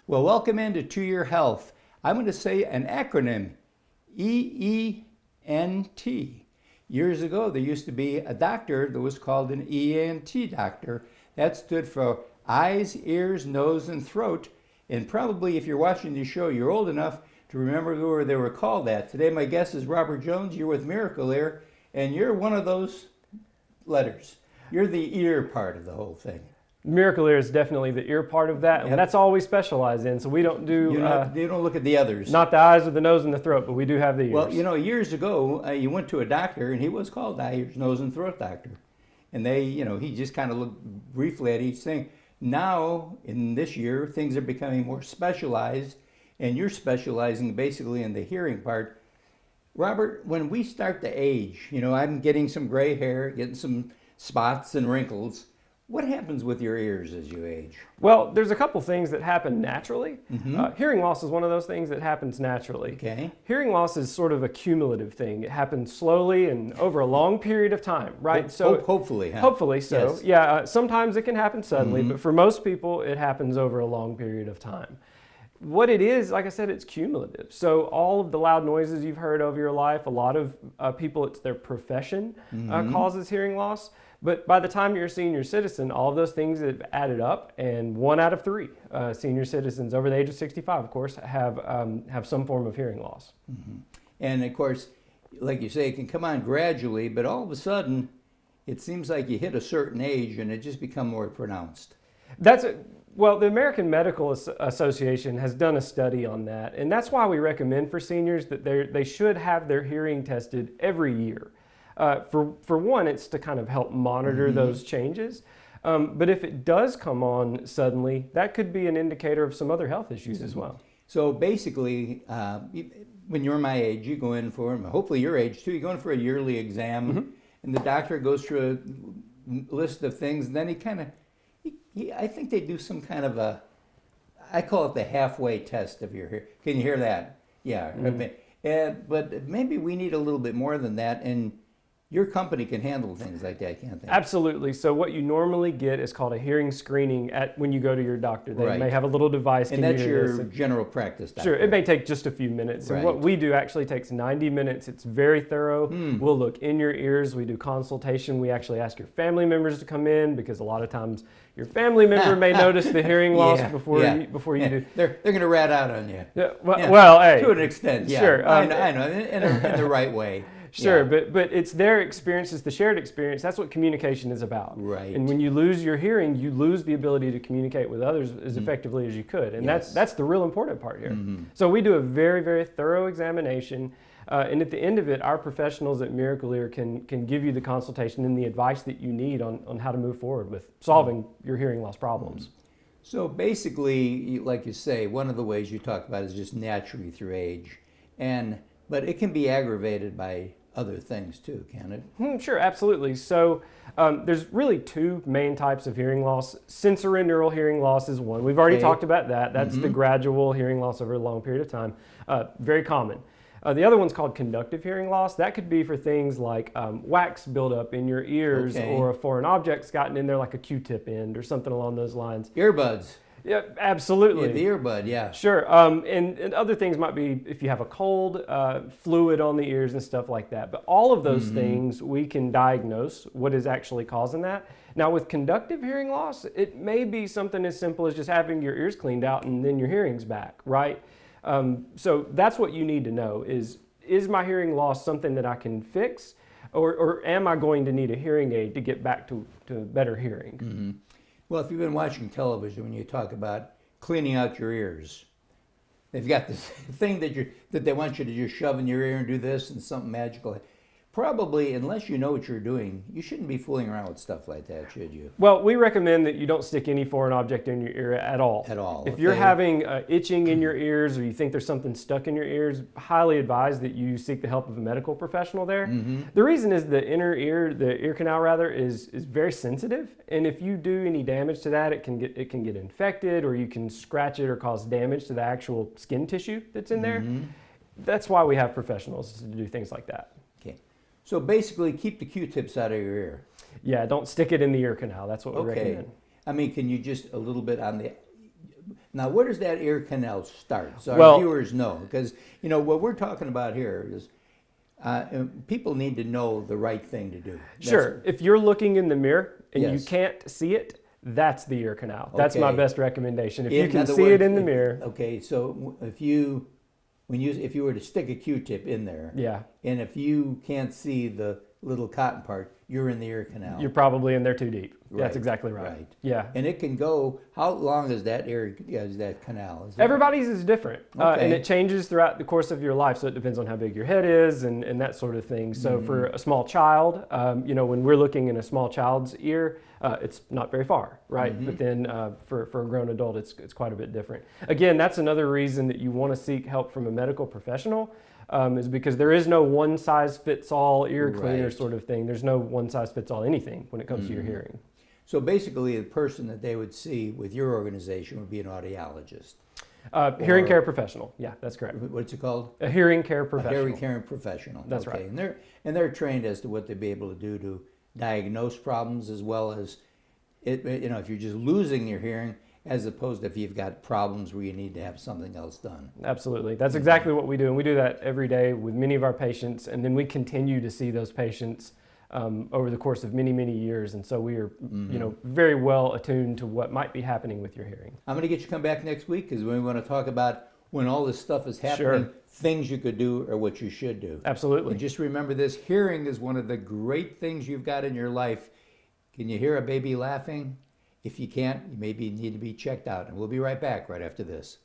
Well, welcome into To Your Health. I'm going to say an acronym, EENT. Years ago, there used to be a doctor that was called an ENT doctor. That stood for eyes, ears, nose, and throat. And probably if you're watching the show, you're old enough to remember where they were called that. Today, my guest is Robert Jones. You're with Miracle Ear, and you're one of those letters. You're the ear part of the whole thing. Miracle Ear is definitely the ear part of that, and that's all we specialize in. So we don't do. You don't look at the others. Not the eyes or the nose and the throat, but we do have the ears. Well, years ago, you went to a doctor, and he was called the ears, nose, and throat doctor, and he just kind of looked briefly at each thing. Now, in this year, things are becoming more specialized, and you're specializing basically in the hearing part. Robert, when we start to age, I'm getting some gray hair, getting some spots and wrinkles. What happens with your ears as you age? Well, there's a couple things that happen naturally. Hearing loss is one of those things that happens naturally. Okay. Hearing loss is sort of a cumulative thing. It happens slowly and over a long period of time, right? Hopefully. Huh? Hopefully so. Yes. Yeah, sometimes it can happen suddenly, but for most people, it happens over a long period of time. What it is, like I said, it's cumulative. So all of the loud noises you've heard over your life, a lot of people, it's their profession causes hearing loss. But by the time you're a senior citizen, all of those things have added up, and 1 out of 3 senior citizens over the age of 65, of course, have some form of hearing loss. And of course, like you say, it can come on gradually, but all of a sudden, it seems like you hit a certain age and it just becomes more pronounced. Well, the American Medical Association has done a study on that, and that's why we recommend for seniors that they should have their hearing tested every year. For one, it's to kind of help monitor those changes. But if it does come on suddenly, that could be an indicator of some other health issues as well. So basically, when you're my age, you go in for, hopefully your age too, you go in for a yearly exam, and the doctor goes through a list of things, and then I think they do some kind of I call it the halfway test of your hearing. Can you hear that? Yeah. But maybe we need a little bit more than that, and your company can handle things like that, can't they? Absolutely. So what you normally get is called a hearing screening when you go to your doctor. They may have a little device. And that's your general practice doctor. Sure. It may take just a few minutes. And what we do actually takes 90 minutes. It's very thorough. We'll look in your ears. We do consultation. We actually ask your family members to come in because a lot of times your family member may notice the hearing loss before you do. They're going to rat out on you. Well, hey. To an extent, yeah. Sure. I know, in the right way. Sure, but it's their experience, it's the shared experience. That's what communication is about. Right. And when you lose your hearing, you lose the ability to communicate with others as effectively as you could. And that's the real important part here. So we do a very, very thorough examination. And at the end of it, our professionals at Miracle Ear can give you the consultation and the advice that you need on how to move forward with solving your hearing loss problems. So basically, like you say, one of the ways you talk about is just naturally through age. But it can be aggravated by other things too, can it? Sure, absolutely. So there's really 2 main types of hearing loss. Sensorineural hearing loss is one. We've already talked about that. That's the gradual hearing loss over a long period of time. Very common. The other one's called conductive hearing loss. That could be for things like wax buildup in your ears or a foreign object's gotten in there like a Q-tip end or something along those lines. Earbuds. Yeah, absolutely. Yeah, the earbud, yeah. Sure. And other things might be if you have a cold, fluid on the ears and stuff like that. But all of those things, we can diagnose what is actually causing that. Now, with conductive hearing loss, it may be something as simple as just having your ears cleaned out and then your hearing's back, right? So that's what you need to know is my hearing loss something that I can fix, or am I going to need a hearing aid to get back to better hearing? Well, if you've been watching television, when you talk about cleaning out your ears, they've got this thing that they want you to just shove in your ear and do this and something magical. Probably, unless you know what you're doing, you shouldn't be fooling around with stuff like that, should you? Well, we recommend that you don't stick any foreign object in your ear at all. At all. If you're having itching in your ears or you think there's something stuck in your ears, highly advise that you seek the help of a medical professional there. The reason is the inner ear, the ear canal rather, is very sensitive. And if you do any damage to that, it can get infected, or you can scratch it or cause damage to the actual skin tissue that's in there. That's why we have professionals to do things like that. Okay. So basically, keep the Q-tips out of your ear. Yeah, don't stick it in the ear canal. That's what we recommend. I mean, can you just a little bit on the Now, where does that ear canal start? So Well- our viewers know, because what we're talking about here is people need to know the right thing to do. Sure. If you're looking in the mirror and you Yes. can't see it, that's the ear canal. That's my Okay. best recommendation. If In you can other see it words, in the mirror, Okay, so if you were to stick a Q-tip in there, yeah, and if you can't see the little cotton part, you're in the ear canal. you're probably in there too deep. Right, That's exactly right. right. Yeah. And it can go. How long is that canal? Is it- Everybody's is different, and Okay. it changes throughout the course of your life. So it depends on how big your head is and that sort of thing. So for a small child, when we're looking in a small child's ear, it's not very far, right? But then for a grown adult, it's quite a bit different. Again, that's another reason that you want to seek help from a medical professional. Is because there is no one size fits all ear cleaner Right. sort of thing. There's no one size fits all anything when it comes to your hearing. So basically, the person that they would see with your organization would be an audiologist. Hearing Or- care professional. Yeah, that's correct. What's it called? A hearing care A professional. hearing care professional. That's okay. right. And they're trained as to what they'd be able to do to diagnose problems, as well as if you're just losing your hearing, as opposed to if you've got problems where you need to have something else done. Absolutely. That's exactly what we do. And we do that every day with many of our patients. And then we continue to see those patients over the course of many, many years. And so we are, very well attuned to what might be happening with your hearing. I'm going to get you to come back next week because we want to talk about when all this stuff is happening, Sure. things you could do or what you should do. Absolutely. And just remember this, hearing is one of the great things you've got in your life. Can you hear a baby laughing? If you can't, you maybe need to be checked out. And we'll be right back right after this.